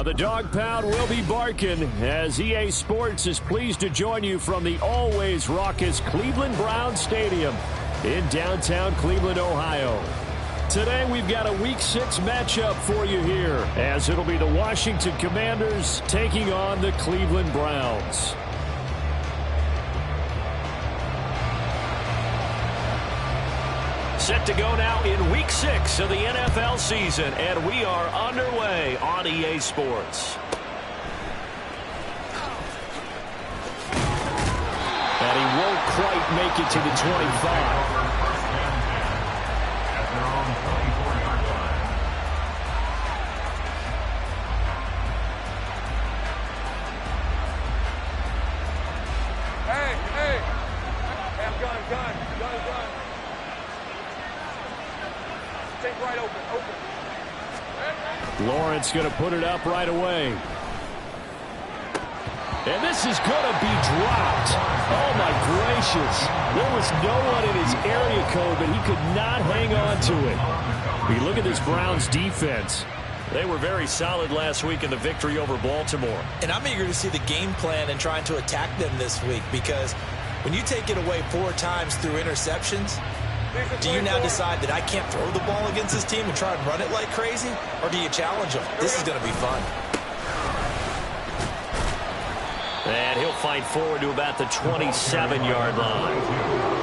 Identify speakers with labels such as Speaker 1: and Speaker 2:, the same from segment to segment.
Speaker 1: The dog pound will be barking as EA Sports is pleased to join you from the always raucous Cleveland Browns Stadium in downtown Cleveland, Ohio. Today we've got a Week 6 matchup for you here as it'll be the Washington Commanders taking on the Cleveland Browns. Set to go now in Week 6 of the NFL season, and we are underway on EA Sports. And he won't quite make it to the 25. Lawrence going to put it up right away. And this is going to be dropped. Oh, my gracious. There was no one in his area code, but he could not hang on to it. You look at this Browns defense. They were very solid last week in the victory over Baltimore.
Speaker 2: And I'm eager to see the game plan and trying to attack them this week, because when you take it away 4 times through interceptions, do you now decide that I can't throw the ball against this team and try and run it like crazy? Or do you challenge them? This is going to be fun.
Speaker 1: And he'll fight forward to about the 27-yard line.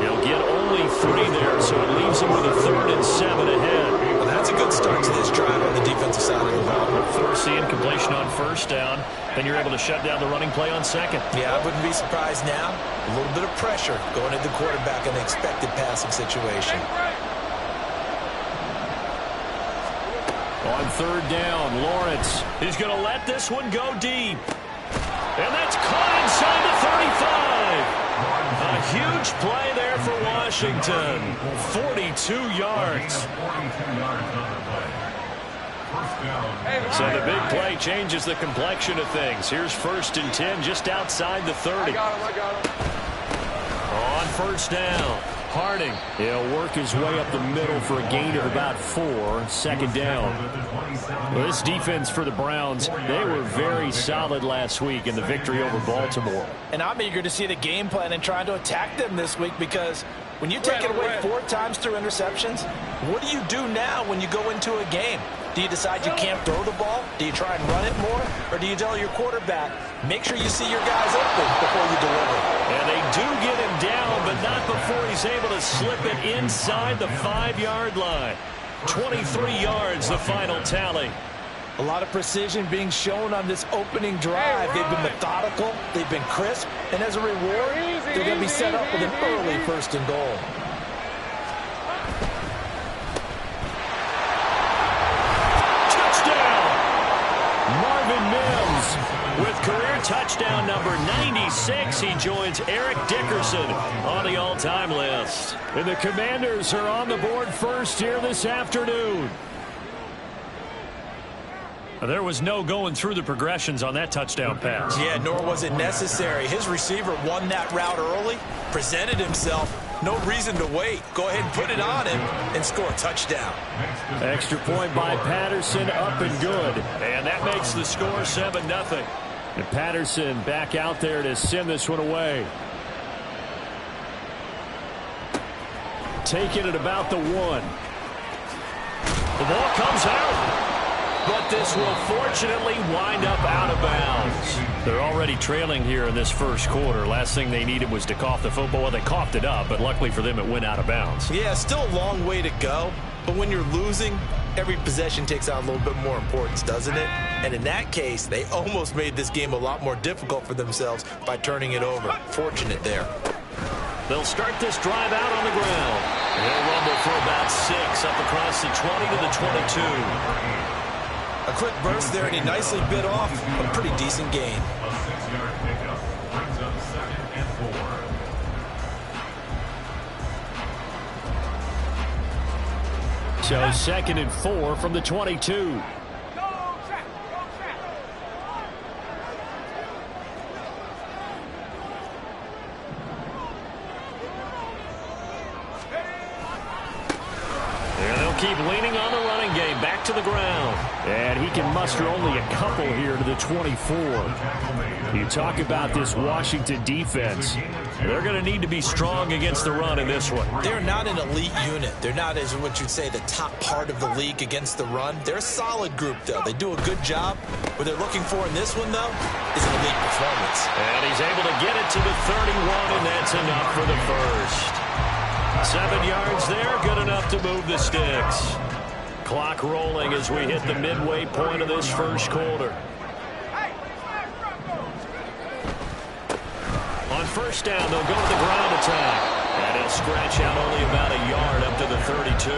Speaker 1: He'll get only 3 there, so it leaves him with a 3rd and 7 ahead.
Speaker 2: Well, that's a good start to this drive on the defensive side of the ball.
Speaker 1: Force the incompletion on 1st down. Then you're able to shut down the running play on 2nd.
Speaker 2: Yeah, I wouldn't be surprised now. A little bit of pressure going at the quarterback in the expected passing situation.
Speaker 1: On 3rd down, Lawrence. He's going to let this one go deep. And that's caught inside the 35. A huge play there for Washington. 42 yards. So the big play changes the complexion of things. Here's 1st and 10 just outside the 30. On 1st down, Harding. He'll work his way up the middle for a gain of about 4. 2nd down. Well, this defense for the Browns, they were very solid last week in the victory over Baltimore.
Speaker 2: And I'm eager to see the game plan and trying to attack them this week, because when you take it away 4 times through interceptions, what do you do now when you go into a game? Do you decide you can't throw the ball? Do you try and run it more? Or do you tell your quarterback, make sure you see your guys open before you deliver?
Speaker 1: And they do get him down, but not before he's able to slip it inside the 5-yard line. 23 yards, the final tally.
Speaker 2: A lot of precision being shown on this opening drive. They've been methodical, they've been crisp, and as a reward, they're going to be set up with an early 1st and goal.
Speaker 1: With career touchdown number 96, he joins Eric Dickerson on the all-time list. And the Commanders are on the board first here this afternoon. There was no going through the progressions on that touchdown pass.
Speaker 2: Yeah, nor was it necessary. His receiver won that route early, presented himself. No reason to wait. Go ahead and put it on him and score a touchdown.
Speaker 1: Extra point by Patterson, up and good. And that makes the score 7-0. And Patterson back out there to send this one away. Taking it about the 1. The ball comes out. But this will fortunately wind up out of bounds. They're already trailing here in this 1st quarter. Last thing they needed was to cough the football. Well, they coughed it up, but luckily for them, it went out of bounds.
Speaker 2: Yeah, still a long way to go. But when you're losing, every possession takes on a little bit more importance, doesn't it? And in that case, they almost made this game a lot more difficult for themselves by turning it over. Fortunate there.
Speaker 1: They'll start this drive out on the ground. They'll rumble for about 6 up across the 20 to the 22.
Speaker 2: A quick burst there, and he nicely bit off a pretty decent gain.
Speaker 1: So 2nd and 4 from the 22. keep leaning on the running game. Back to the ground. And he can muster only a couple here to the 24. You talk about this Washington defense. They're going to need to be strong against the run in this one.
Speaker 2: They're not an elite unit. They're not, as what you'd say, the top part of the league against the run. They're a solid group, though. They do a good job. What they're looking for in this one, though, is an elite performance.
Speaker 1: And he's able to get it to the 31, and that's enough for the first. 7 yards there, good enough to move the sticks. Clock rolling as we hit the midway point of this first quarter. On first down, they'll go to the ground attack. And he'll scratch out only about a yard up to the 32.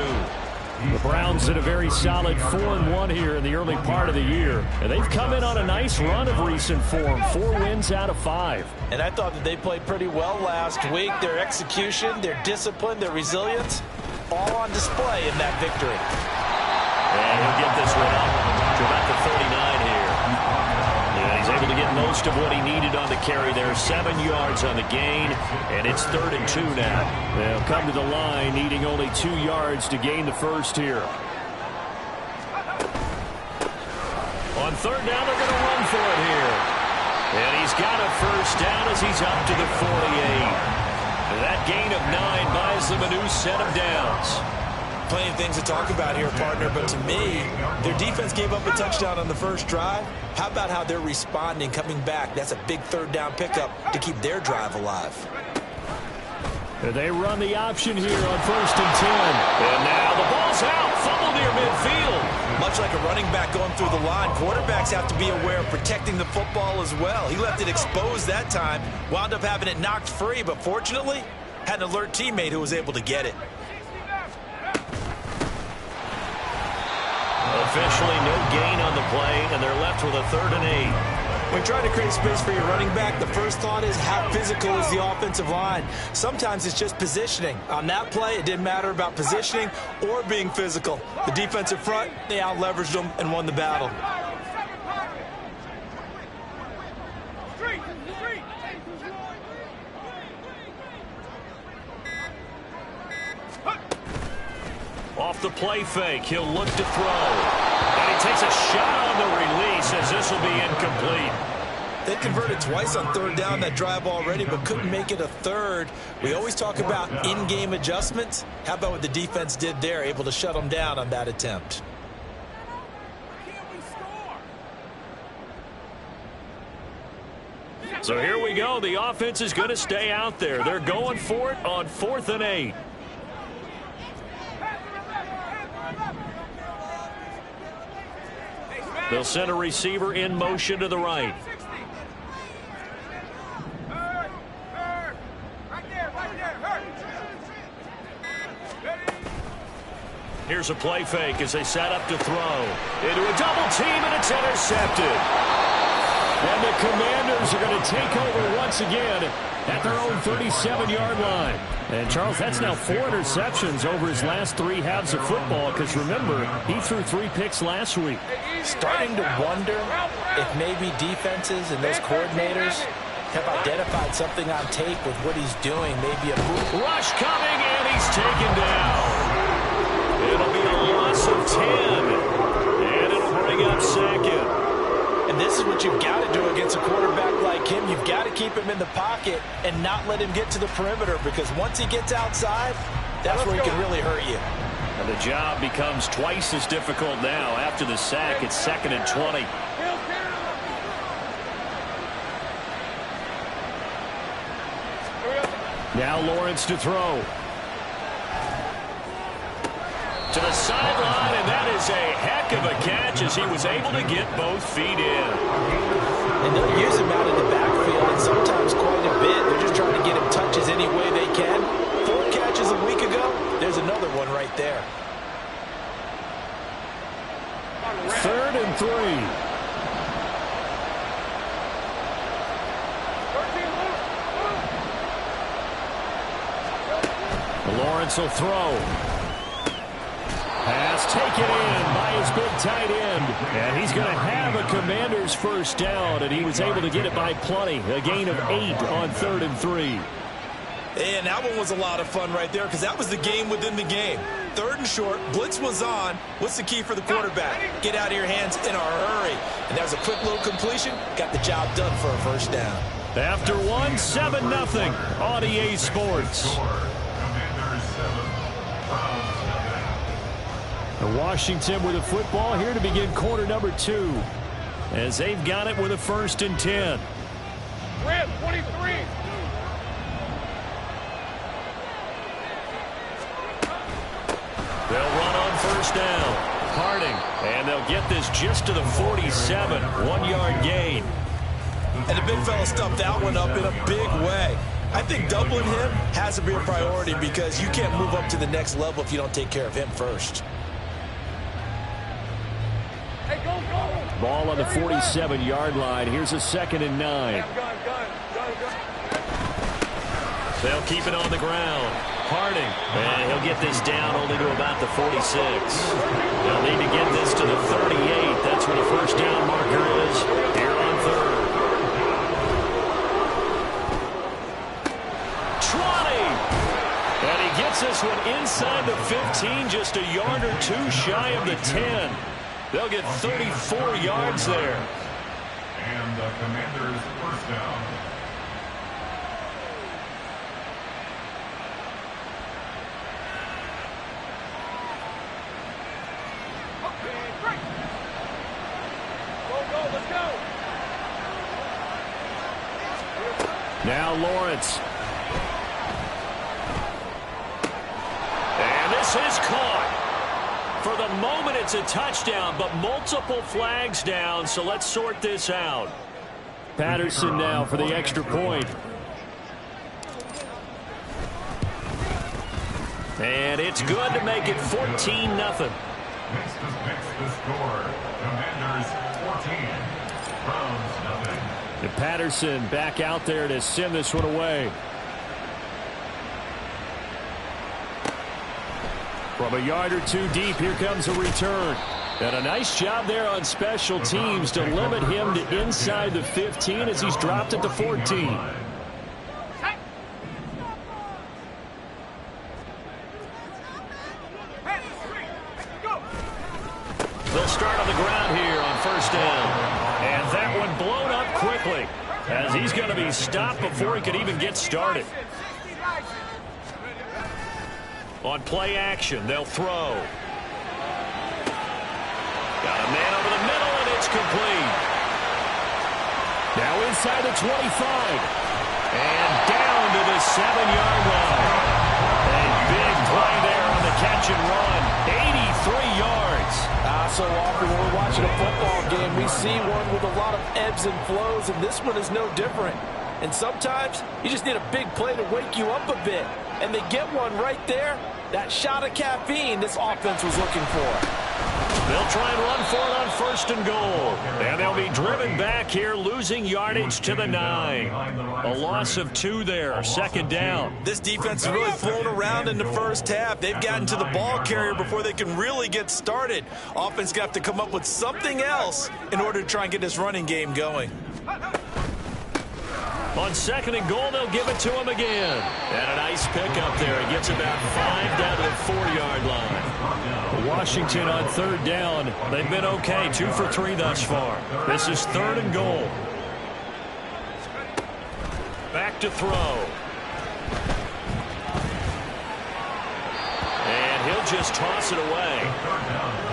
Speaker 1: The Browns did a very solid 4-1 here in the early part of the year. And they've come in on a nice run of recent form. 4 wins out of 5.
Speaker 2: And I thought that they played pretty well last week. Their execution, their discipline, their resilience, all on display in that victory.
Speaker 1: And he'll get this one up to about the 39 here. And he's able to get most of what he needed on the carry there. 7 yards on the gain, and it's 3rd and 2 now. They'll come to the line, needing only 2 yards to gain the first here. On 3rd down, they're going to run for it here. And he's got a first down as he's up to the 48. And that gain of 9 buys them a new set of downs.
Speaker 2: Plenty of things to talk about here, partner, but to me, their defense gave up a touchdown on the first drive. How about how they're responding, coming back? That's a big 3rd down pickup to keep their drive alive.
Speaker 1: They run the option here on 1st and 10. And now the ball's out, fumble near midfield.
Speaker 2: Much like a running back going through the line, quarterbacks have to be aware of protecting the football as well. He left it exposed that time, wound up having it knocked free, but fortunately, had an alert teammate who was able to get it.
Speaker 1: Officially no gain on the play, and they're left with a 3rd and 8.
Speaker 2: When trying to create space for your running back, the first thought is how physical is the offensive line. Sometimes it's just positioning. On that play, it didn't matter about positioning or being physical. The defensive front, they out-leveraged them and won the battle.
Speaker 1: Off the play fake, he'll look to throw. And he takes a shot on the release as this will be incomplete.
Speaker 2: They converted twice on 3rd down that drive already, but couldn't make it a 3rd. We always talk about in-game adjustments. How about what the defense did there, able to shut them down on that attempt?
Speaker 1: So here we go. The offense is going to stay out there. They're going for it on 4th and 8. They'll send a receiver in motion to the right. Here's a play fake as they set up to throw. Into a double team, and it's intercepted. And the Commanders are going to take over once again at their own 37-yard line. And, Charles, that's now 4 interceptions over his last 3 halves of football, because, remember, he threw 3 picks last week.
Speaker 2: Starting to wonder if maybe defenses and those coordinators have identified something on tape with what he's doing. Maybe a move.
Speaker 1: Rush coming, and he's taken down. It'll be a loss of 10, and it'll bring up 2nd.
Speaker 2: And this is what you've got to do against a quarterback like him. You've got to keep him in the pocket and not let him get to the perimeter, because once he gets outside, that's where he can really hurt you.
Speaker 1: And the job becomes twice as difficult now. After the sack, it's 2nd and 20. Now Lawrence to throw. To the sideline, and that is a heck of a catch as he was able to get both feet in.
Speaker 2: And they'll use him out in the backfield, and sometimes quite a bit. They're just trying to get him touches any way they can. 4 catches a week ago, there's another one right there.
Speaker 1: 3rd and 3. Lawrence will throw. Pass taken in by his big tight end. And he's going to have a Commander's first down, and he was able to get it by plenty. A gain of 8 on 3rd and 3.
Speaker 2: And that one was a lot of fun right there, because that was the game within the game. 3rd and short. Blitz was on. What's the key for the quarterback? Get out of your hands in a hurry. And that was a quick little completion. Got the job done for a 1st down.
Speaker 1: After 7-0 on EA Sports. Washington with the football here to begin quarter number 2. As they've got it with a 1st and 10.
Speaker 3: Red 23.
Speaker 1: They'll run on 1st down. Harding. And they'll get this just to the 47. 1-yard gain.
Speaker 2: And the big fella stuffed that one up in a big way. I think doubling him has to be a priority because you can't move up to the next level if you don't take care of him first.
Speaker 3: Hey, go.
Speaker 1: Ball on the 47-yard line. Here's a 2nd and 9. They'll keep it on the ground. Harding. And he'll get this down only to about the 46. They'll need to get this to the 38. That's where the 1st down marker is here on 3rd. 20. And he gets this one inside the 15, just a yard or 2 shy of the 10. They'll get 34 yards there.
Speaker 4: And the Commanders' 1st down.
Speaker 3: Go, let's go.
Speaker 1: Now Lawrence. And this is caught. For the moment, it's a touchdown, but multiple flags down, so let's sort this out. Patterson now for the extra point. And it's good to make it 14-0.
Speaker 4: Makes the score. Commanders 14. Browns 0.
Speaker 1: And Patterson back out there to send this one away. From a yard or 2 deep, here comes a return. And a nice job there on special teams to limit him to inside the 15 as he's dropped at the 14. They'll start on the ground here on 1st down. And that one blown up quickly as he's going to be stopped before he could even get started. On play action, they'll throw. Got a man over the middle, and it's complete. Now inside the 25. And down to the 7-yard line. A big play there on the catch and run. 83 yards.
Speaker 2: So often when we're watching a football game, we see one with a lot of ebbs and flows, and this one is no different. And sometimes you just need a big play to wake you up a bit. And they get one right there. That shot of caffeine this offense was looking for.
Speaker 1: They'll try and run for it on 1st and goal. And they'll be driven back here, losing yardage to the 9. A loss of 2 there, 2nd down.
Speaker 2: This defense has really flown around in the 1st half. They've gotten to the ball carrier before they can really get started. Offense got to come up with something else in order to try and get this running game going.
Speaker 1: On 2nd and goal, they'll give it to him again. And a nice pickup there. He gets about 5 down to the 4-yard line. Washington on 3rd down. They've been okay, 2 for 3 thus far. This is 3rd and goal. Back to throw. And he'll just toss it away.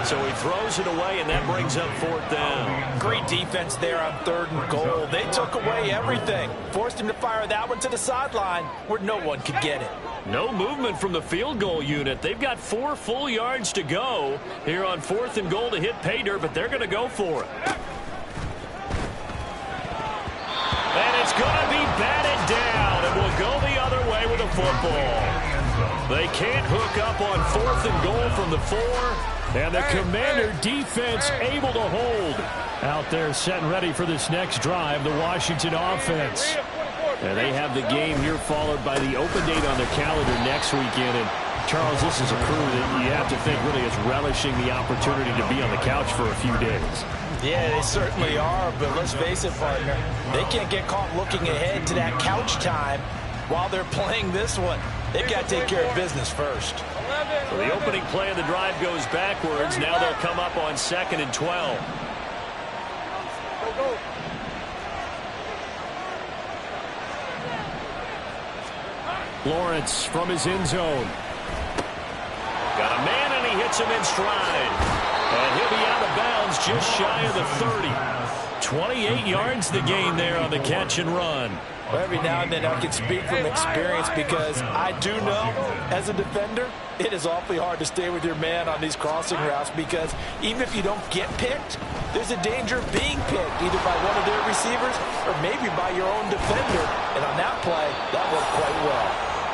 Speaker 1: So he throws it away, and that brings up 4th down.
Speaker 2: Great defense there on 3rd and goal. They took away everything. Forced him to fire that one to the sideline where no one could get it.
Speaker 1: No movement from the field goal unit. They've got 4 full yards to go here on 4th and goal to hit pay dirt, but they're going to go for it. And it's going to be batted down, and we'll go the other way with the football. They can't hook up on 4th and goal from the 4. And the Commander defense able to hold. Out there set and ready for this next drive, the Washington offense. And they have the game here followed by the open date on their calendar next weekend. And Charles, this is a crew that you have to think really is relishing the opportunity to be on the couch for a few days.
Speaker 2: Yeah, they certainly are, but let's face it, partner. They can't get caught looking ahead to that couch time while they're playing this one. They've got to take care of business first.
Speaker 1: So the opening play of the drive goes backwards. Now they'll come up on 2nd and 12.
Speaker 3: Go.
Speaker 1: Lawrence from his end zone. Got a man, and he hits him in stride. And he'll be out of bounds just shy of the 30. 28 yards the gain there on the catch and run.
Speaker 2: Well, every now and then I can speak from experience because I do know, as a defender, it is awfully hard to stay with your man on these crossing routes because even if you don't get picked, there's a danger of being picked either by one of their receivers or maybe by your own defender. And on that play, that worked quite well.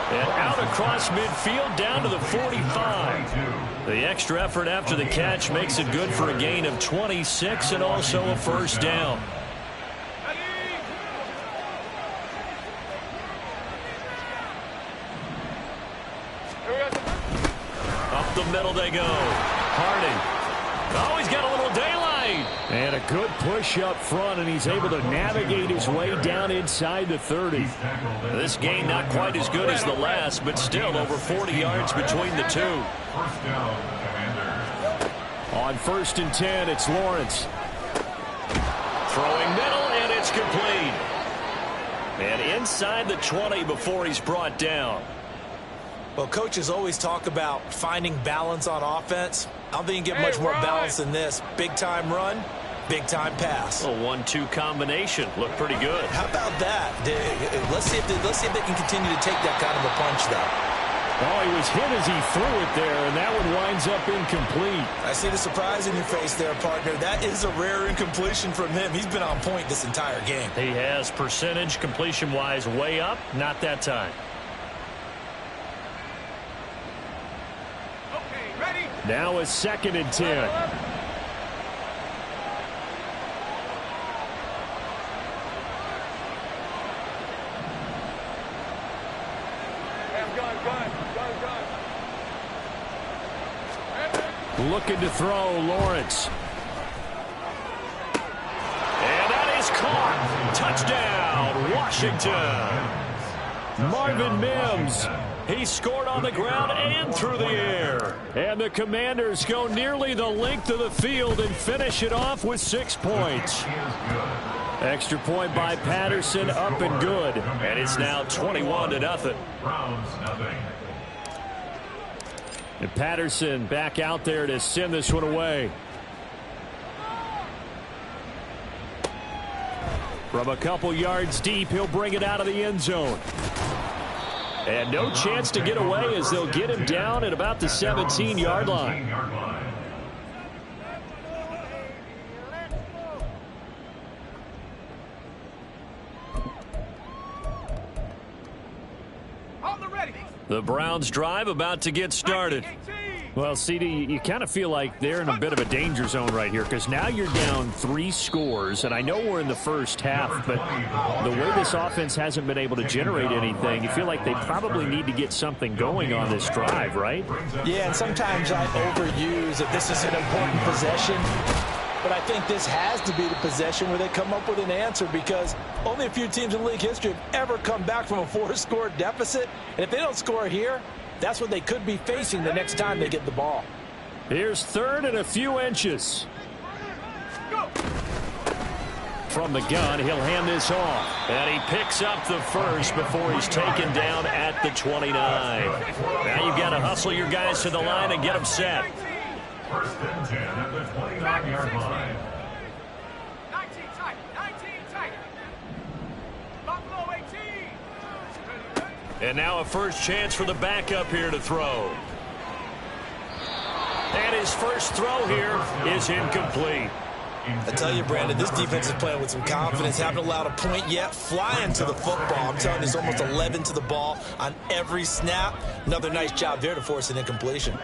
Speaker 1: And out across midfield down to the 45. The extra effort after the catch makes it good for a gain of 26 and also a first down. Up the middle they go. Harding. Oh, he's got a little daylight. And a good push up front, and he's able to navigate his way down inside the 30. This gain not quite as good as the last, but still over 40 yards between the two.
Speaker 4: First down, Commanders.
Speaker 1: On 1st and 10, it's Lawrence. Throwing middle, and it's complete. And inside the 20 before he's brought down.
Speaker 2: Well, coaches always talk about finding balance on offense. I don't think you get much more balance than this. Big-time run, big-time pass.
Speaker 1: A 1-2 combination. Looked pretty good.
Speaker 2: How about that? Let's see if they can continue to take that kind of a punch, though.
Speaker 1: Oh, he was hit as he threw it there, and that one winds up incomplete.
Speaker 2: I see the surprise in your face there, partner. That is a rare incompletion from him. He's been on point this entire game.
Speaker 1: He has percentage completion-wise way up. Not that time. Now a 2nd and 10. Looking to throw, Lawrence. And that is caught. Touchdown, Washington. Marvin Mims. He scored on the ground and through the air. And the Commanders go nearly the length of the field and finish it off with 6 points. Extra point by Patterson, up and good. And it's now 21-0.
Speaker 4: Browns, nothing.
Speaker 1: And Patterson back out there to send this one away. From a couple yards deep, he'll bring it out of the end zone. And no chance to get away as they'll get him down at about the 17-yard line. The Browns drive about to get started. Well, CD, you kind of feel like they're in a bit of a danger zone right here because now you're down 3 scores, and I know we're in the first half, but the way this offense hasn't been able to generate anything, you feel like they probably need to get something going on this drive, right?
Speaker 2: Yeah, and sometimes I overuse that this is an important possession, but I think this has to be the possession where they come up with an answer because only a few teams in league history have ever come back from a 4-score deficit, and if they don't score here, that's what they could be facing the next time they get the ball.
Speaker 1: Here's 3rd and a few inches. From the gun, he'll hand this off. And he picks up the first before he's taken down at the 29. Now you've got to hustle your guys to the line and get them set.
Speaker 4: 1st and 10 at the 29-yard line.
Speaker 3: 19 tight. Buffalo 18.
Speaker 1: And now a first chance for the backup here to throw. And his first throw here is incomplete.
Speaker 2: I tell you, Brandon, this defense is playing with some confidence. Haven't allowed a point yet. Flying to the football. I'm telling you, there's almost 11 to the ball on every snap. Another nice job there to force an incompletion.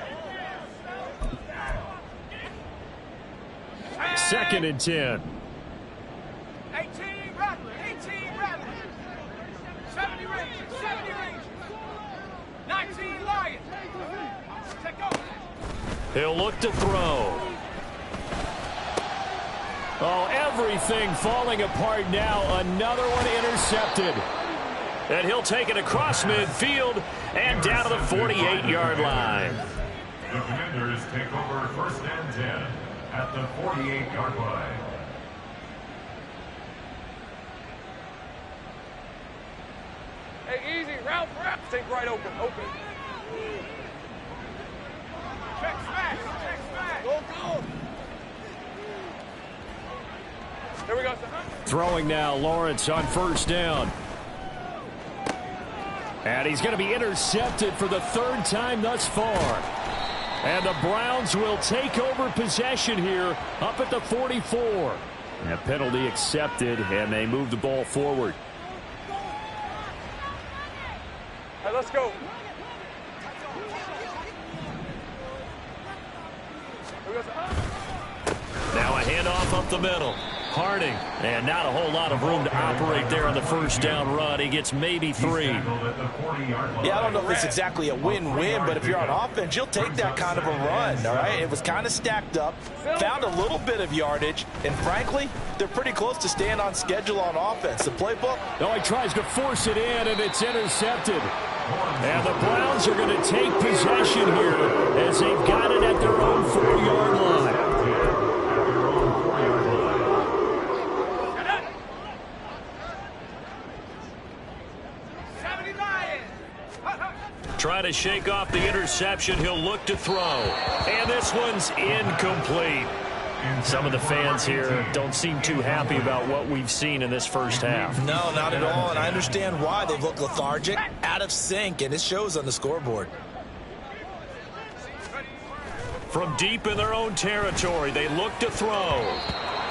Speaker 1: 2nd and 10.
Speaker 3: 18 Rattler. 70 Rangers. 19 Lions. Take off.
Speaker 1: He'll look to throw. Oh, everything falling apart now. Another one intercepted. And he'll take it across midfield and down to the 48-yard line.
Speaker 4: The Commanders take over 1st and 10 at the 48-yard line.
Speaker 3: Hey, easy. Route. Stay right open. Check smash. Go. There we go.
Speaker 1: Throwing now, Lawrence on 1st down. And he's going to be intercepted for the 3rd time thus far. And the Browns will take over possession here up at the 44. And a penalty accepted, and they move the ball forward.
Speaker 3: All right, let's go.
Speaker 1: Now a handoff up the middle. Harding, and not a whole lot of room to operate there on the 1st down run. He gets maybe 3.
Speaker 2: Yeah, I don't know if it's exactly a win-win, but if you're on offense, you'll take that kind of a run, all right? It was kind of stacked up, found a little bit of yardage, and frankly, they're pretty close to staying on schedule on offense. The playbook?
Speaker 1: No, he tries to force it in, and it's intercepted. And the Browns are going to take possession here as they've got it at their own 4-yard line. Trying to shake off the interception. He'll look to throw. And this one's incomplete. Some of the fans here don't seem too happy about what we've seen in this 1st half.
Speaker 2: No, not at all, and I understand why. They look lethargic, out of sync, and it shows on the scoreboard.
Speaker 1: From deep in their own territory, they look to throw.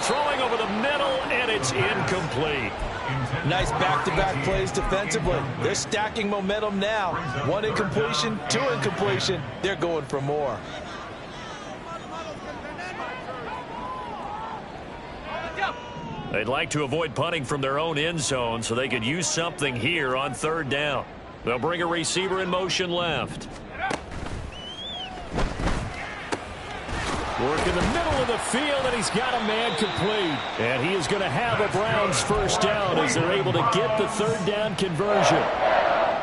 Speaker 1: Throwing over the middle, and it's incomplete.
Speaker 2: Nice back-to-back plays defensively. They're stacking momentum now. 1 incompletion, 2 incompletion. They're going for more.
Speaker 1: They'd like to avoid punting from their own end zone so they could use something here on 3rd down. They'll bring a receiver in motion left. Work in the middle of the field, and he's got a man complete. And he is going to have a Browns 1st down as they're able to get the 3rd down conversion.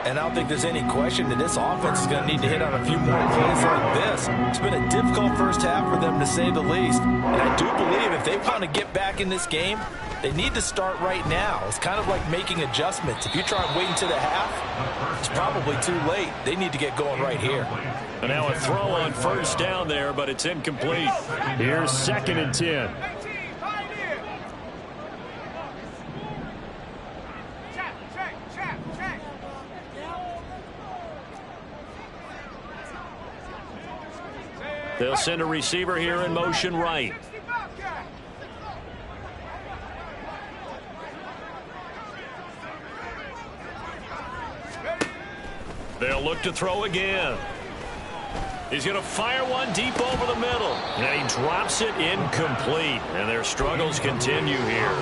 Speaker 2: And I don't think there's any question that this offense is going to need to hit on a few more plays like this. It's been a difficult 1st half for them, to say the least. And I do believe if they want to get back in this game, they need to start right now. It's kind of like making adjustments. If you try waiting to the half, it's probably too late. They need to get going right here.
Speaker 1: And now a throw on 1st down there, but it's incomplete. Here's 2nd and 10. They'll send a receiver here in motion right. They'll look to throw again. He's going to fire one deep over the middle. And he drops it incomplete. And their struggles continue here.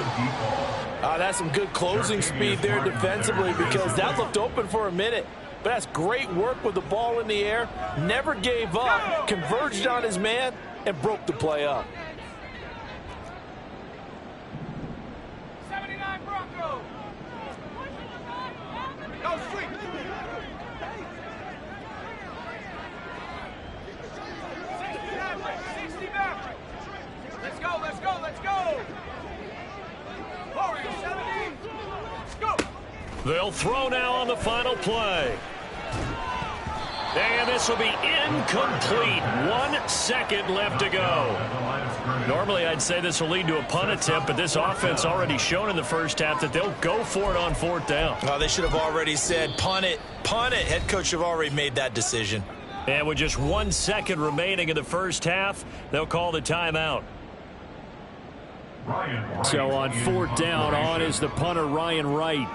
Speaker 2: That's some good closing speed there defensively, because that looked open for a minute. But that's great work with the ball in the air. Never gave up, converged on his man, and broke the play up.
Speaker 3: 79 Broncos. Go street. 60 Maverick. Let's go. Warriors 70. Go.
Speaker 1: They'll throw now on the final play. And this will be incomplete. 1 second left to go. Normally, I'd say this will lead to a punt attempt, but this offense already shown in the 1st half that they'll go for it on 4th down.
Speaker 2: Oh, they should have already said, punt it, punt it. Head coach should have already made that decision.
Speaker 1: And with just 1 second remaining in the 1st half, they'll call the timeout. So on 4th down, on is the punter, Ryan Wright.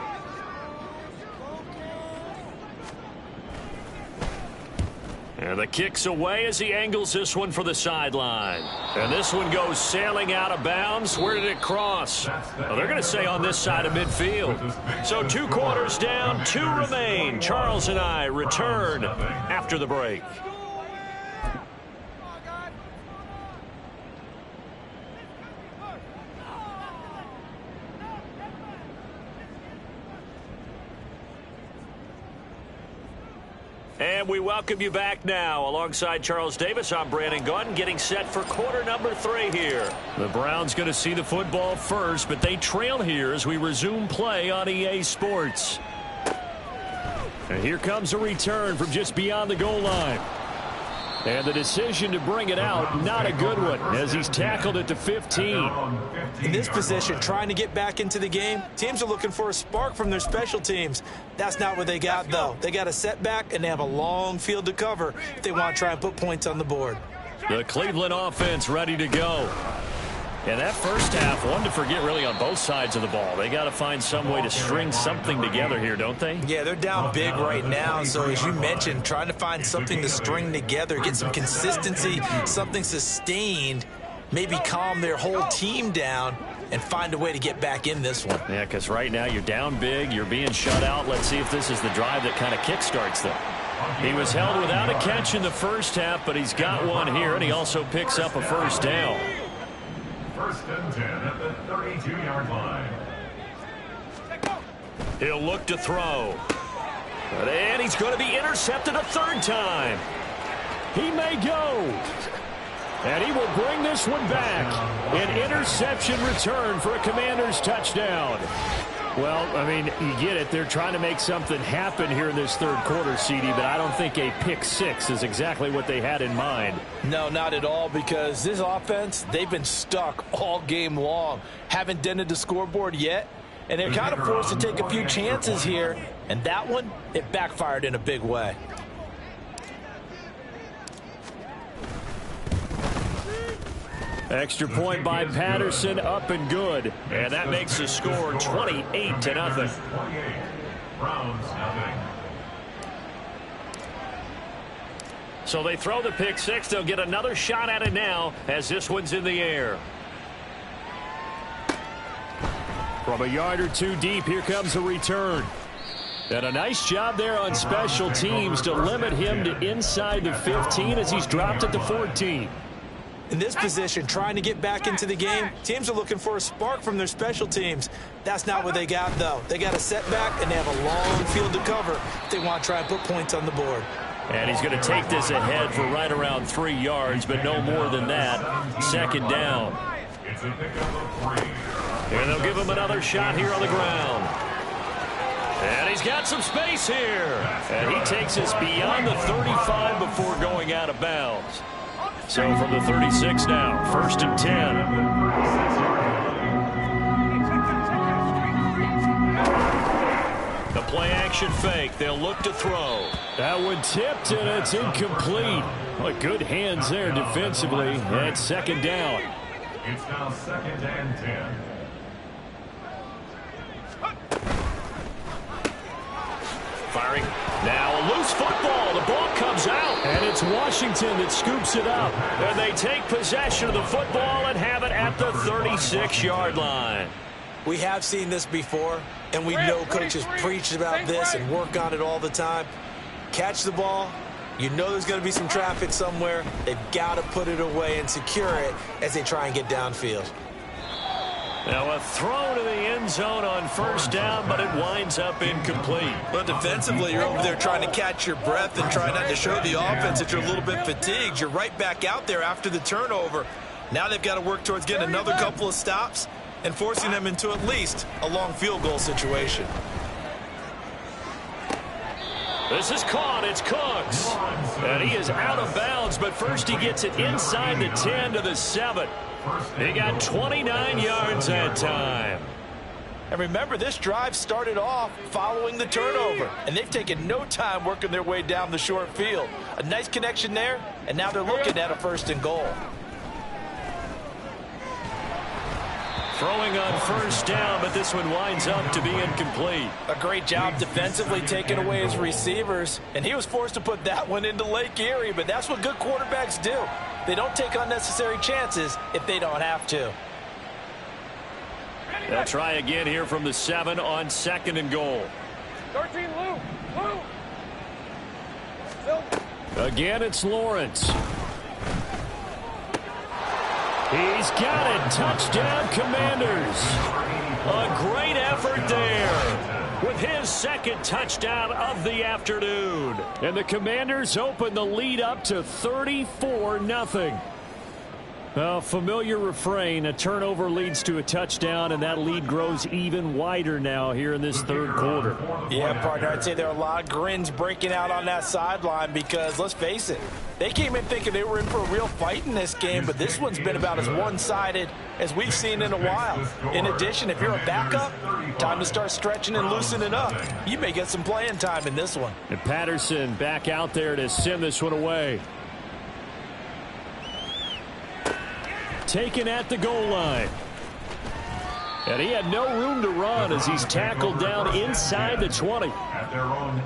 Speaker 1: And the kick's away as he angles this one for the sideline. And this one goes sailing out of bounds. Where did it cross? Well, they're going to say on this side of midfield. So 2 quarters down, 2 remain. Charles and I return after the break. And we welcome you back now. Alongside Charles Davis, I'm Brandon Gaudin, getting set for quarter number 3 here. The Browns going to see the football first, but they trail here as we resume play on EA Sports. And here comes a return from just beyond the goal line. And the decision to bring it out, not a good one, as he's tackled at the 15.
Speaker 2: In this position, trying to get back into the game, teams are looking for a spark from their special teams. That's not what they got, though. They got a setback, and they have a long field to cover if they want to try and put points on the board.
Speaker 1: The Cleveland offense ready to go. And that first half, one to forget really on both sides of the ball. They got to find some way to string something together here, don't they?
Speaker 2: Yeah, they're down big right now. So as you mentioned, trying to find something to string together, get some consistency, something sustained, maybe calm their whole team down and find a way to get back in this one.
Speaker 1: Yeah, because right now you're down big, you're being shut out. Let's see if this is the drive that kind of kickstarts them. He was held without a catch in the first half, but he's got one here, and he also picks up a first down.
Speaker 4: First and 10 at the 32-yard line.
Speaker 1: He'll look to throw. And he's going to be intercepted a third time. He may go. And he will bring this one back. An interception return for a Commanders touchdown. Well, I mean, you get it. They're trying to make something happen here in this third quarter, CD, but I don't think a pick six is exactly what they had in mind.
Speaker 2: No, not at all, because this offense, they've been stuck all game long. Haven't dented the scoreboard yet, and they're kind of forced to take a few chances here, and that one, it backfired in a big way.
Speaker 1: Extra point by Patterson, up and good. And that makes the score 28-0.
Speaker 4: Browns nothing.
Speaker 1: So they throw the pick six. They'll get another shot at it now as this one's in the air. From a yard or two deep, here comes a return. And a nice job there on special teams to limit him to inside the 15 as he's dropped at the 14.
Speaker 2: In this position, trying to get back into the game, teams are looking for a spark from their special teams. That's not what they got, though. They got a setback, and they have a long field to cover if they want to try and put points on the board.
Speaker 1: And he's going to take this ahead for right around 3 yards, but no more than that. Second down.
Speaker 4: It's a pickup of 3.
Speaker 1: And they'll give him another shot here on the ground. And he's got some space here. And he takes us beyond the 35 before going out of bounds. So from the 36 now, first and 10. The play-action fake. They'll look to throw. That one tipped, and it's incomplete. Well, good hands there defensively. And second down.
Speaker 4: It's now second and 10.
Speaker 1: Firing. Now a loose football. The ball comes out. And it's Washington that scoops it up. And they take possession of the football and have it at the 36-yard line.
Speaker 2: We have seen this before, and we know coaches preach about this and work on it all the time. Catch the ball. You know there's going to be some traffic somewhere. They've got to put it away and secure it as they try and get downfield.
Speaker 1: Now a throw to the end zone on first down, but it winds up incomplete.
Speaker 2: But defensively, you're over there trying to catch your breath and try not to show the offense that you're a little bit fatigued. You're right back out there after the turnover. Now they've got to work towards getting another couple of stops and forcing them into at least a long field goal situation.
Speaker 1: This is caught. It's Cooks. And he is out of bounds, but first he gets it inside the 10 to the 7. He got 29 yards that time.
Speaker 2: And remember, this drive started off following the turnover, and they've taken no time working their way down the short field. A nice connection there, and now they're looking at a first and goal.
Speaker 1: Throwing on first down, but this one winds up to be incomplete.
Speaker 2: A great job defensively taking away his receivers, and he was forced to put that one into Lake Erie, but that's what good quarterbacks do. They don't take unnecessary chances if they don't have to.
Speaker 1: They'll try again here from the 7 on second and goal.
Speaker 3: 13, Lou.
Speaker 1: Again, it's Lawrence. He's got it. Touchdown, Commanders. A great effort there. with his second touchdown of the afternoon. And the Commanders open the lead up to 34-0. A familiar refrain, a turnover leads to a touchdown, and that lead grows even wider now here in this third quarter.
Speaker 2: Yeah, partner, I'd say there are a lot of grins breaking out on that sideline because, let's face it, they came in thinking they were in for a real fight in this game, but this one's been about as one-sided as we've seen in a while. In addition, if you're a backup, time to start stretching and loosening up. You may get some playing time in this one.
Speaker 1: And Patterson back out there to send this one away. Taken at the goal line. And he had no room to run as he's tackled down inside the 20.
Speaker 4: At their own.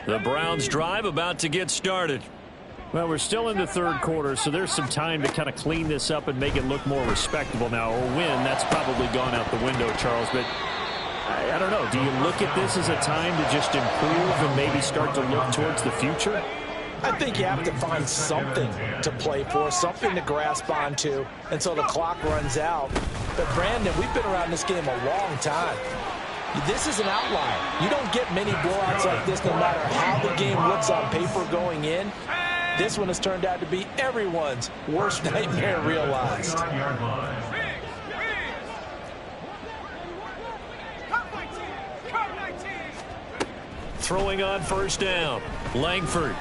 Speaker 1: The Browns drive about to get started. Well, we're still in the third quarter, so there's some time to kind of clean this up and make it look more respectable now. Or win, that's probably gone out the window, Charles. But I don't know. Do you look at this as a time to just improve and maybe start to look towards the future?
Speaker 2: I think you have to find something to play for, something to grasp onto until the clock runs out. But, Brandon, we've been around this game a long time. This is an outlier. You don't get many blowouts like this no matter how the game looks on paper going in. This one has turned out to be everyone's worst nightmare realized.
Speaker 1: Throwing on first down. Langford.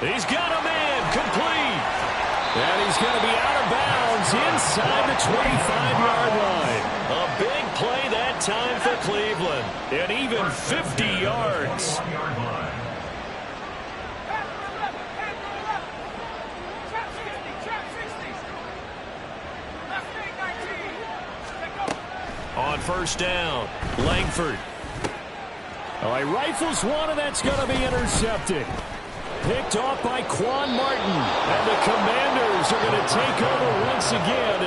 Speaker 1: He's got a man complete. And he's going to be out of bounds inside the 25-yard line. A big play that time for Cleveland. And even 50 yards. On first down, Langford. Oh, he rifles one, and that's going to be intercepted. Picked off by Quan Martin. And the Commanders are going to take over once again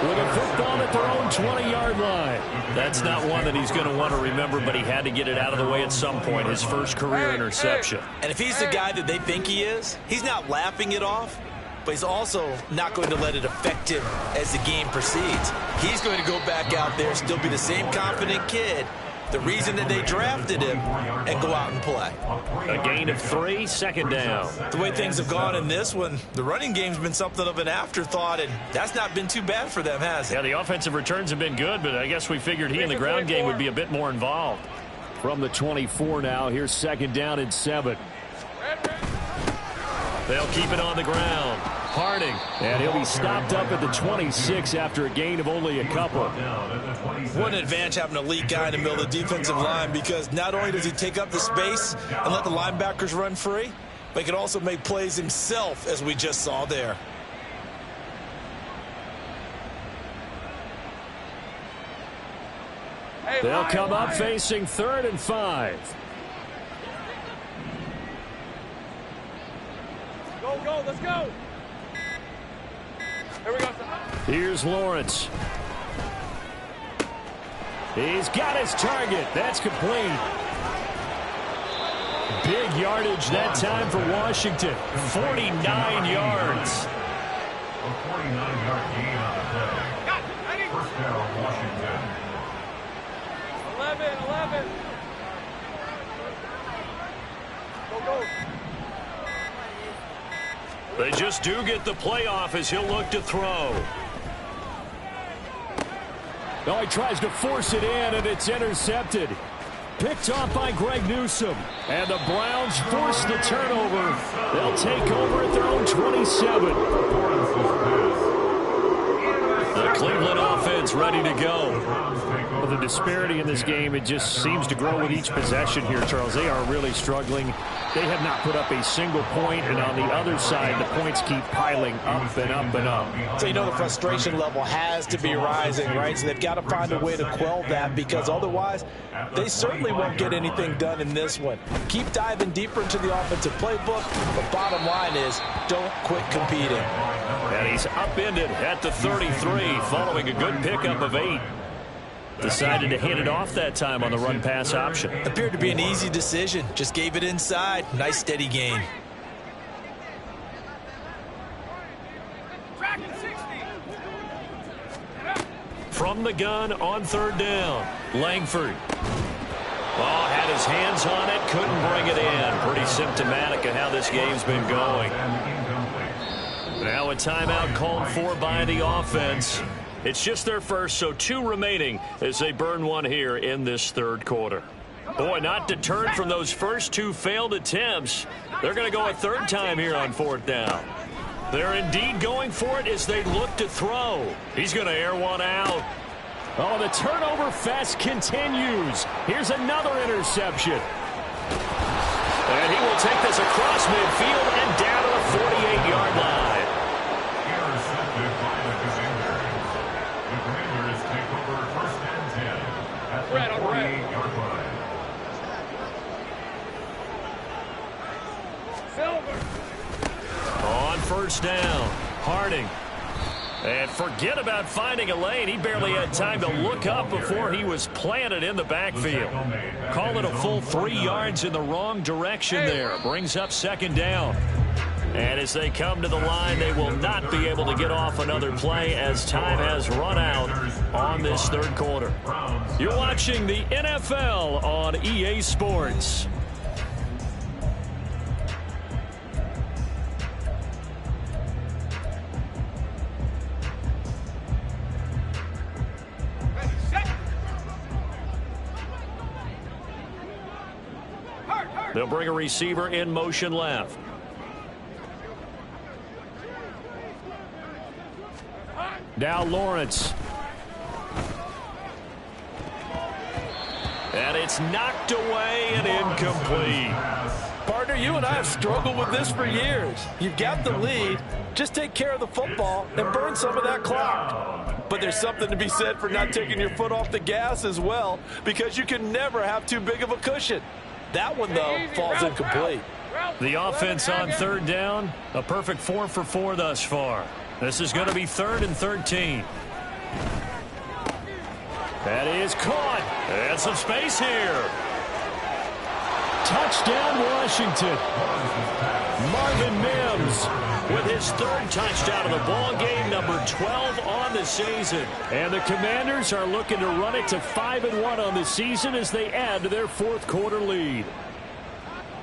Speaker 1: with a football at their own 20-yard line. That's not one that he's going to want to remember, but he had to get it out of the way at some point, his first career interception.
Speaker 2: And if he's the guy that they think he is, he's not laughing it off, but he's also not going to let it affect him as the game proceeds. He's going to go back out there, still be the same confident kid, the reason that they drafted him, and go out and play.
Speaker 1: A gain of 3, second down.
Speaker 2: The way things have gone in this one, the running game's been something of an afterthought, and that's not been too bad for them, has it?
Speaker 1: Yeah, the offensive returns have been good, but I guess we figured he in the ground game would be a bit more involved. From the 24 now, here's second down and 7. They'll keep it on the ground. Harding, and he'll be stopped up at the 26 after a gain of only a couple.
Speaker 2: What an advantage having a elite guy in the middle of the defensive line, because not only does he take up the space and let the linebackers run free, but he can also make plays himself, as we just saw there.
Speaker 1: They'll come up facing 3rd and 5.
Speaker 3: Go, let's go. Here we go.
Speaker 1: Here's Lawrence. He's got his target. That's complete. Big yardage that time for Washington. 49 yards.
Speaker 4: A 49-yard gain on the play. First down, Washington.
Speaker 3: 11. Go.
Speaker 1: They just do get the playoff as he'll look to throw. Oh, he tries to force it in, and it's intercepted. Picked off by Greg Newsome. And the Browns force the turnover. They'll take over at their own 27. The Cleveland offense ready to go. Well, the disparity in this game, it just seems to grow with each possession here, Charles. They are really struggling. They have not put up a single point, and on the other side, the points keep piling up and up and up.
Speaker 2: So you know the frustration level has to be rising, right? So they've got to find a way to quell that, because otherwise they certainly won't get anything done in this one. Keep diving deeper into the offensive playbook, but bottom line is don't quit competing.
Speaker 1: And he's upended at the 33 following a good pickup of 8. Decided to hand it off that time on the run pass option.
Speaker 2: Appeared to be an easy decision. Just gave it inside. Nice steady gain.
Speaker 1: From the gun on third down, Langford. Oh, had his hands on it, couldn't bring it in. Pretty symptomatic of how this game's been going. Now a timeout called for by the offense. It's just their first, so 2 remaining as they burn one here in this third quarter. Boy, not deterred from those first 2 failed attempts. They're going to go a third time here on fourth down. They're indeed going for it as they look to throw. He's going to air one out. Oh, the turnover fest continues. Here's another interception. And he will take this across midfield and down to the 48-yard line.
Speaker 4: Intercepted by the Commanders. The Commanders take over first and 10 at the 48-yard line.
Speaker 3: Silver.
Speaker 1: On first down, Harding. And forget about finding a lane. He barely had time to look up before he was planted in the backfield. Call it a full 3 yards in the wrong direction there. Brings up second down. And as they come to the line, they will not be able to get off another play as time has run out on this third quarter. You're watching the NFL on EA Sports. They'll bring a receiver in motion left. Now Lawrence. And it's knocked away and incomplete.
Speaker 2: Partner, you and I have struggled with this for years. You've got the lead. Just take care of the football and burn some of that clock. But there's something to be said for not taking your foot off the gas as well, because you can never have too big of a cushion. That one, though, falls incomplete.
Speaker 1: The offense on third down, a perfect 4 for 4 thus far. This is going to be 3rd and 13. That is caught. And some space here. Touchdown, Washington. Marvin Mims with his 3rd touchdown of the ball game, number 12 on the season. And the Commanders are looking to run it to 5-1 on the season as they add to their 4th quarter lead.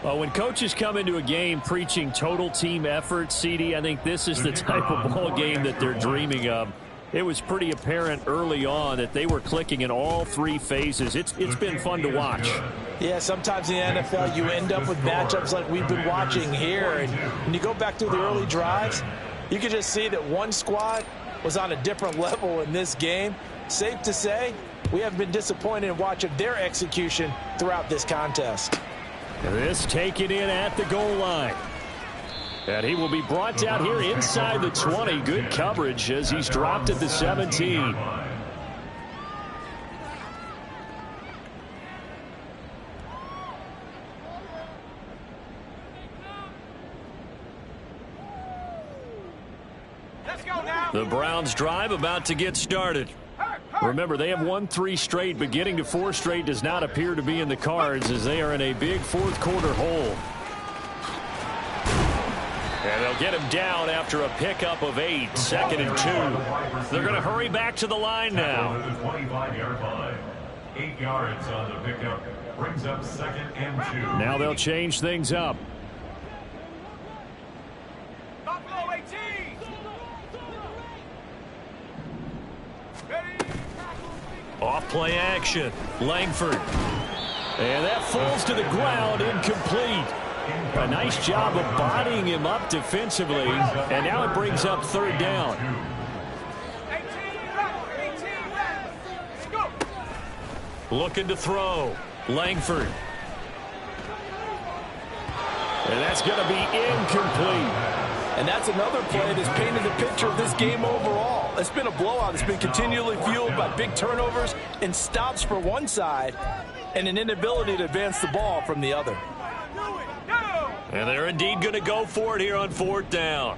Speaker 1: Well, when coaches come into a game preaching total team effort, CD, I think this is the type of ball game that they're dreaming of. It was pretty apparent early on that they were clicking in all 3 phases. It's been fun to watch.
Speaker 2: Yeah, sometimes in the NFL you end up with matchups like we've been watching here. And when you go back through the early drives, you can just see that one squad was on a different level in this game. Safe to say, we have been disappointed in watching their execution throughout this contest.
Speaker 1: And this taken in at the goal line. And he will be brought down here inside the 20. Good coverage as he's dropped at the 17. The Browns drive about to get started. Remember, they have won 3 straight, but getting to 4 straight does not appear to be in the cards as they are in a big 4th quarter hole. And they'll get him down after a pickup of 8, 2nd and 2. They're going to hurry back to the line now.
Speaker 4: 25-yard line. 8 yards on the pickup. Brings up 2nd and 2.
Speaker 1: Now they'll change things up. Off play action. Langford. And that falls to the ground, incomplete. A nice job of bodying him up defensively. And now it brings up 3rd down. Looking to throw. Langford. And that's going to be incomplete.
Speaker 2: And that's another play that's painted the picture of this game overall. It's been a blowout. It's been continually fueled by big turnovers and stops for one side and an inability to advance the ball from the other.
Speaker 1: And they're indeed going to go for it here on 4th down.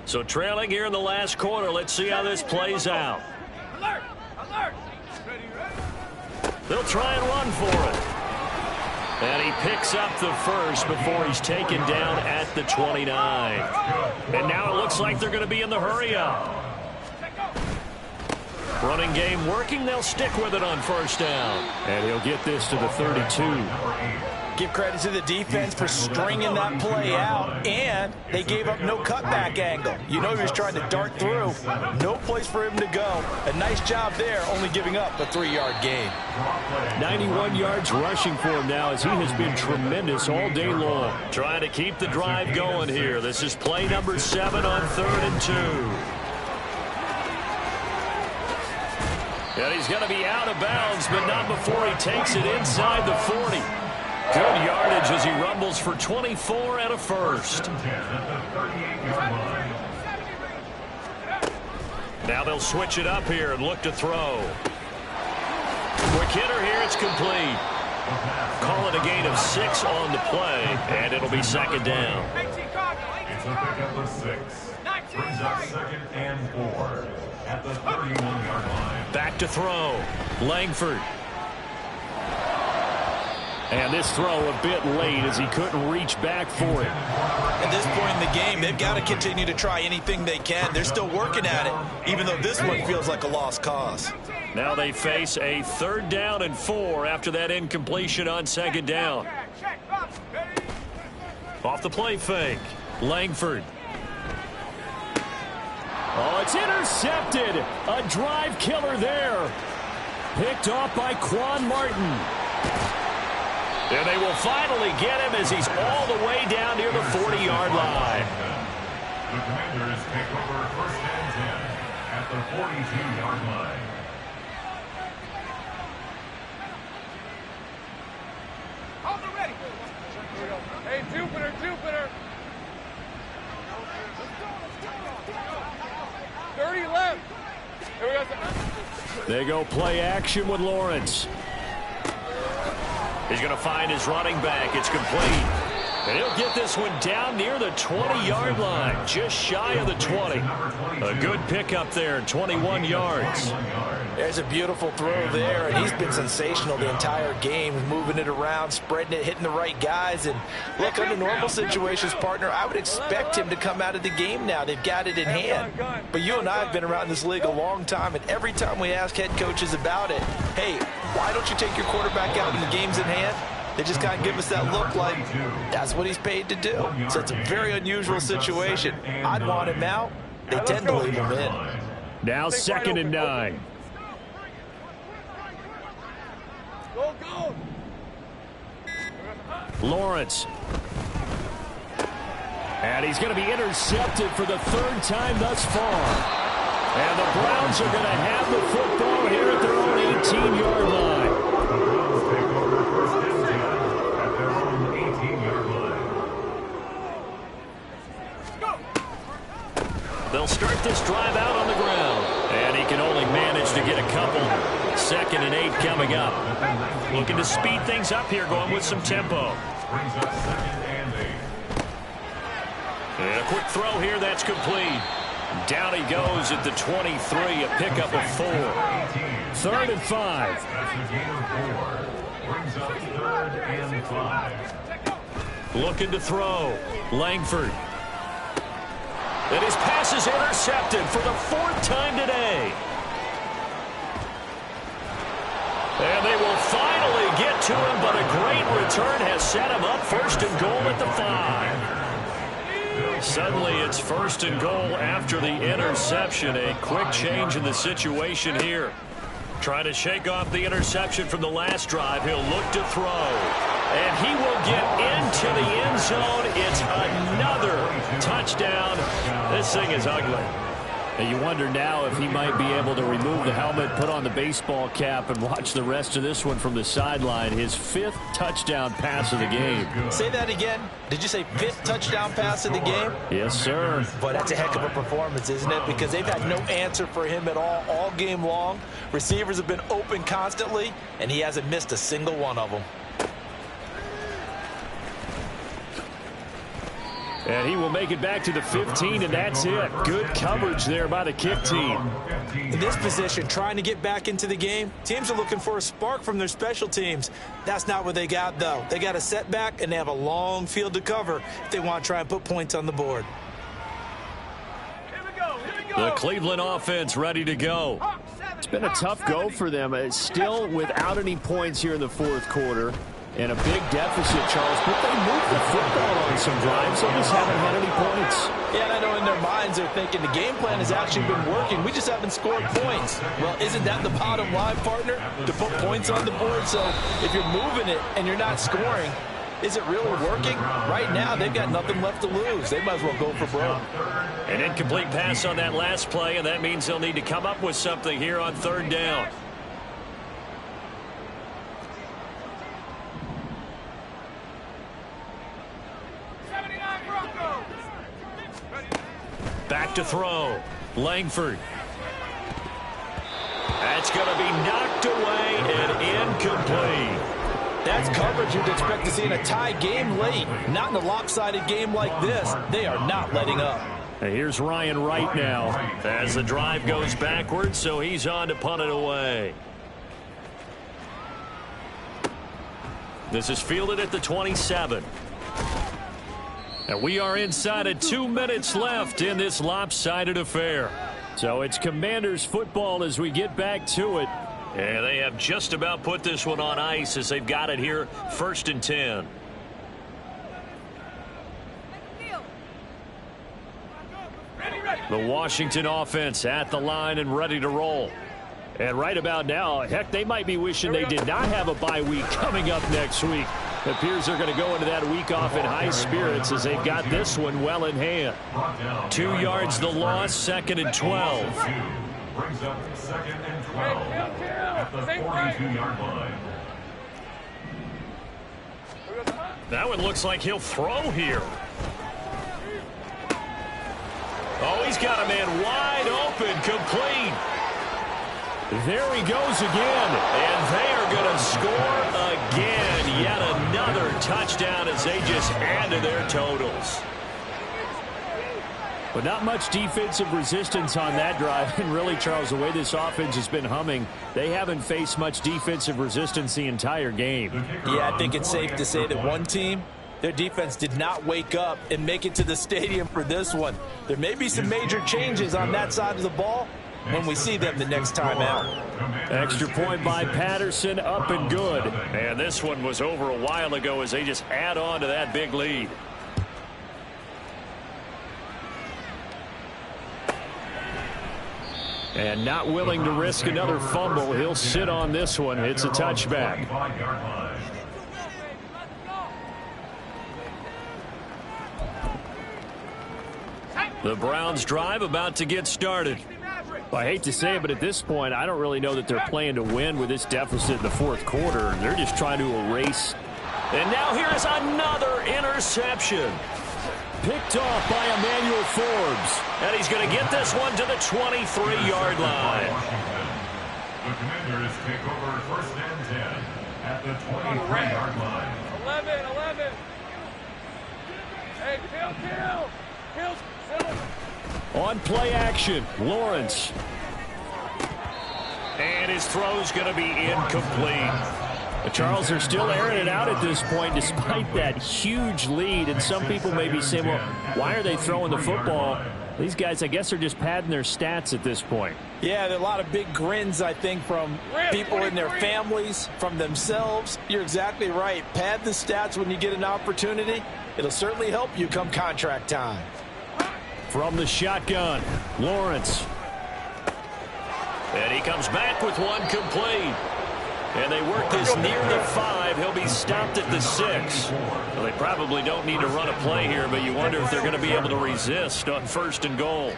Speaker 1: So trailing here in the last quarter, let's see how this plays out.
Speaker 3: Alert! Alert!
Speaker 1: They'll try and run for it. And he picks up the first before he's taken down at the 29. And now it looks like they're going to be in the hurry-up. Running game working. They'll stick with it on first down. And he'll get this to the 32.
Speaker 2: Give credit to the defense for stringing that play out, and they gave up no cutback angle. You know he was trying to dart through. No place for him to go. A nice job there, only giving up a 3-yard gain.
Speaker 1: 91 yards rushing for him now as he has been tremendous all day long. Trying to keep the drive going here. This is play number 7 on 3rd and 2. And he's going to be out of bounds, but not before he takes it inside the 40. Good yardage as he rumbles for 24 and a first. Now they'll switch it up here and look to throw. Quick hitter here, it's complete. Call it a gain of 6 on the play, and it'll be second down.
Speaker 4: It's a pickup of 6. Brings up 2nd and 4 at the 31-yard line.
Speaker 1: Back to throw. Langford. And this throw a bit late as he couldn't reach back for it.
Speaker 2: At this point in the game, they've got to continue to try anything they can. They're still working at it, even though this one feels like a lost cause.
Speaker 1: Now they face a 3rd down and 4 after that incompletion on 2nd down. Off the play fake. Langford. Oh, it's intercepted. A drive killer there. Picked off by Quan Martin. And they will finally get him as he's all the way down near the 40-yard line.
Speaker 4: The Commanders take over 1st and 10 at the 42-yard line.
Speaker 3: Hold it ready. Hey, Jupiter, Jupiter. 30 left. Here we go.
Speaker 1: They go play action with Lawrence. He's going to find his running back. It's complete. And he'll get this one down near the 20-yard line, just shy of the 20. A good pickup there, 21 yards.
Speaker 2: There's a beautiful throw there, and he's been sensational the entire game, moving it around, spreading it, hitting the right guys. And look, under normal situations, partner, I would expect him to come out of the game now. They've got it in hand. But you and I have been around this league a long time, and every time we ask head coaches about it, hey, why don't you take your quarterback out when the game's in hand? They just kind of give us that look like that's what he's paid to do. So it's a very unusual situation. I'd want him out. They tend to leave him in.
Speaker 1: Now 2nd and 9.
Speaker 3: Go, go.
Speaker 1: Lawrence. And he's going to be intercepted for the 3rd time thus far. And the Browns are going to have the football here at their own 18-yard line.
Speaker 4: The Browns take over 1st and 10 at their own 18-yard line.
Speaker 1: They'll start this drive out on the ground. And he can only manage to get a couple. 2nd and 8 coming up. Looking to speed things up here, going with some tempo.
Speaker 4: Brings up 2nd and 8.
Speaker 1: And a quick throw here, that's complete. Down he goes at the 23, a pickup of 4. 3rd and 5.
Speaker 4: That's a gain of 4. Brings up 3rd and 5.
Speaker 1: Looking to throw. Langford. And his pass is intercepted for the 4th time today. And they will finally get to him, but a great return has set him up 1st and goal at the 5. Suddenly it's 1st and goal after the interception. A quick change in the situation here. Trying to shake off the interception from the last drive. He'll look to throw. And he will get into the end zone. It's another touchdown. This thing is ugly. And you wonder now if he might be able to remove the helmet, put on the baseball cap, and watch the rest of this one from the sideline. His 5th touchdown pass of the game.
Speaker 2: Say that again. Did you say 5th touchdown pass of the game?
Speaker 1: Yes, sir.
Speaker 2: But that's a heck of a performance, isn't it? Because they've had no answer for him at all game long. Receivers have been open constantly, and he hasn't missed a single one of them.
Speaker 1: And he will make it back to the 15, and that's it. Good coverage there by the kick team.
Speaker 2: In this position, trying to get back into the game, teams are looking for a spark from their special teams. That's not what they got, though. They got a setback, and they have a long field to cover if they want to try and put points on the board.
Speaker 1: The Cleveland offense ready to go.
Speaker 5: It's been a tough go for them. It's still without any points here in the fourth quarter. And a big deficit, Charles. But they moved the football on some drives. They just haven't had any points.
Speaker 2: Yeah, and I know in their minds they're thinking the game plan has actually been working. We just haven't scored points. Well, isn't that the bottom line, partner? To put points on the board. So if you're moving it and you're not scoring, is it really working? Right now, they've got nothing left to lose. They might as well go for broke.
Speaker 1: An incomplete pass on that last play, and that means they'll need to come up with something here on third down. Back to throw. Langford. That's going to be knocked away and incomplete.
Speaker 2: That's coverage you'd expect to see in a tie game late. Not in a lopsided game like this. They are not letting up.
Speaker 1: And here's Ryan Wright now as the drive goes backwards, so he's on to punt it away. This is fielded at the 27. And we are inside of 2 minutes left in this lopsided affair. So it's Commanders football as we get back to it. And they have just about put this one on ice as they've got it here, 1st and 10. The Washington offense at the line and ready to roll. And right about now, heck, they might be wishing they did not have a bye week coming up next week. It appears they're going to go into that week off in high spirits as they've got this one well in hand. 2 yards the loss, 2nd and 12.
Speaker 4: Brings up 2nd and 12 at the 42-yard line.
Speaker 1: That one looks like he'll throw here. Oh, he's got a man wide open, complete. There he goes again, and they are going to score again. Yet another touchdown as they just add to their totals.
Speaker 5: But not much defensive resistance on that drive. And really, Charles, the way this offense has been humming, they haven't faced much defensive resistance the entire game.
Speaker 2: Yeah, I think it's safe to say that one team, their defense did not wake up and make it to the stadium for this one. There may be some major changes on that side of the ball when we see them the next time out.
Speaker 1: Extra point by Patterson, up and good. And this one was over a while ago as they just add on to that big lead. And not willing to risk another fumble. He'll sit on this one. It's a touchback. The Browns drive about to get started.
Speaker 5: Well, I hate to say it, but at this point, I don't really know that they're playing to win with this deficit in the fourth quarter. They're just trying to erase.
Speaker 1: And now here is another interception. Picked off by Emmanuel Forbes. And he's going to get this one to the 23-yard line.
Speaker 4: The Commanders take over 1st and 10 at the 23-yard line.
Speaker 3: 11. Hey, kill.
Speaker 1: On play action, Lawrence. And his throw's going to be incomplete.
Speaker 5: Charles, they're still airing it out at this point despite that huge lead. And some people may be saying, well, why are they throwing the football? These guys, I guess, are just padding their stats at this point.
Speaker 2: Yeah, there are a lot of big grins, I think, from people in their families, from themselves. You're exactly right. Pad the stats when you get an opportunity. It'll certainly help you come contract time.
Speaker 1: From the shotgun, Lawrence. And he comes back with one complete. And they work this near the 5. He'll be stopped at the 6. Well, they probably don't need to run a play here, but you wonder if they're going to be able to resist on 1st and goal.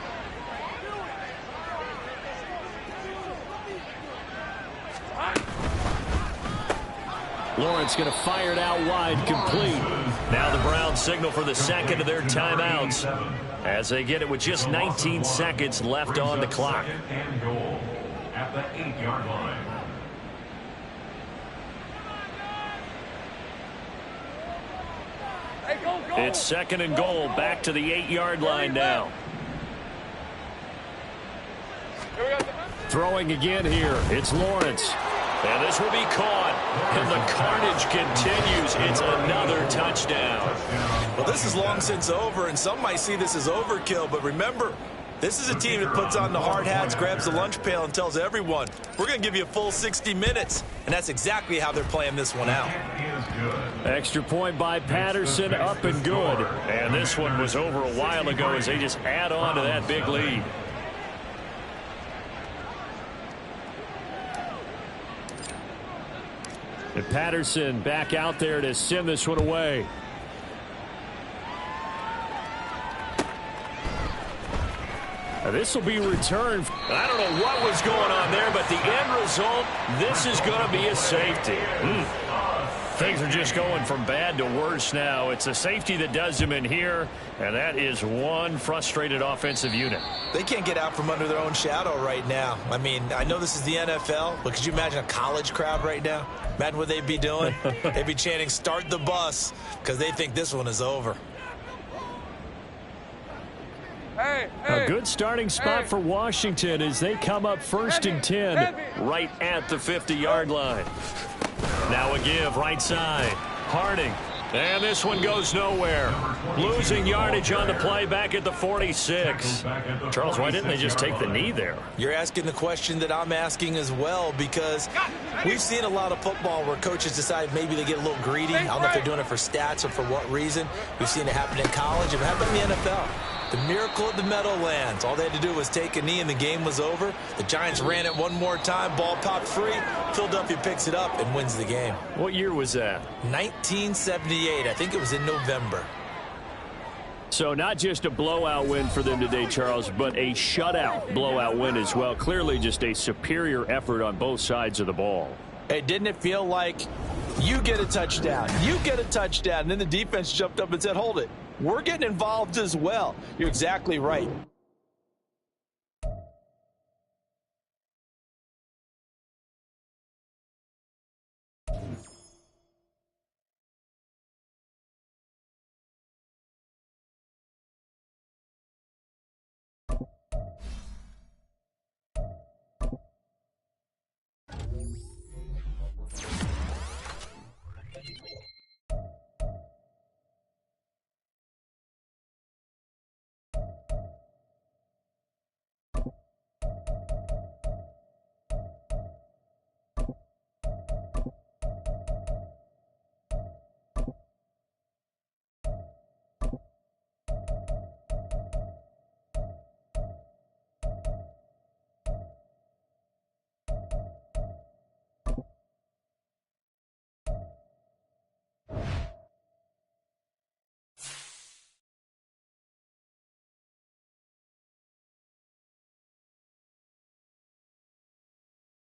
Speaker 1: Lawrence going to fire it out wide, complete. Now the Browns signal for the second of their timeouts as they get it with just 19 seconds left on the clock.
Speaker 4: 2nd and goal at the 8-yard line.
Speaker 1: It's 2nd and goal, back to the 8-yard line now.
Speaker 3: Here we go.
Speaker 1: Throwing again here, it's Lawrence. And this will be caught, and the carnage continues. It's another touchdown.
Speaker 2: Well, this is long since over, and some might see this as overkill, but remember, this is a team that puts on the hard hats, grabs the lunch pail, and tells everyone, we're going to give you a full 60 minutes, and that's exactly how they're playing this one out.
Speaker 1: Extra point by Patterson, up and good. And this one was over a while ago as they just add on to that big lead. And Patterson back out there to send this one away. This will be returned. I don't know what was going on there, but the end result, this is going to be a safety. Things are just going from bad to worse now. It's a safety that does them in here, and that is one frustrated offensive unit.
Speaker 2: They can't get out from under their own shadow right now. I mean, I know this is the NFL, but could you imagine a college crowd right now? Imagine what they'd be doing. They'd be chanting, start the bus, because they think this one is over.
Speaker 1: A good starting spot for Washington as they come up first and 10 right at the 50-yard line. Now a give right side. Harding. And this one goes nowhere. Losing yardage on the play back at the 46. Charles, why didn't they just take the knee there?
Speaker 2: You're asking the question that I'm asking as well, because we've seen a lot of football where coaches decide maybe they get a little greedy. I don't know if they're doing it for stats or for what reason. We've seen it happen in college. It happened in the NFL. The miracle at the Meadowlands. All they had to do was take a knee and the game was over. The Giants ran it one more time. Ball popped free. Philadelphia picks it up and wins the game.
Speaker 1: What year was that?
Speaker 2: 1978. I think it was in November.
Speaker 1: So not just a blowout win for them today, Charles, but a shutout blowout win as well. Clearly just a superior effort on both sides of the ball.
Speaker 2: Hey, didn't it feel like you get a touchdown, you get a touchdown, and then the defense jumped up and said, hold it. We're getting involved as well. You're exactly right.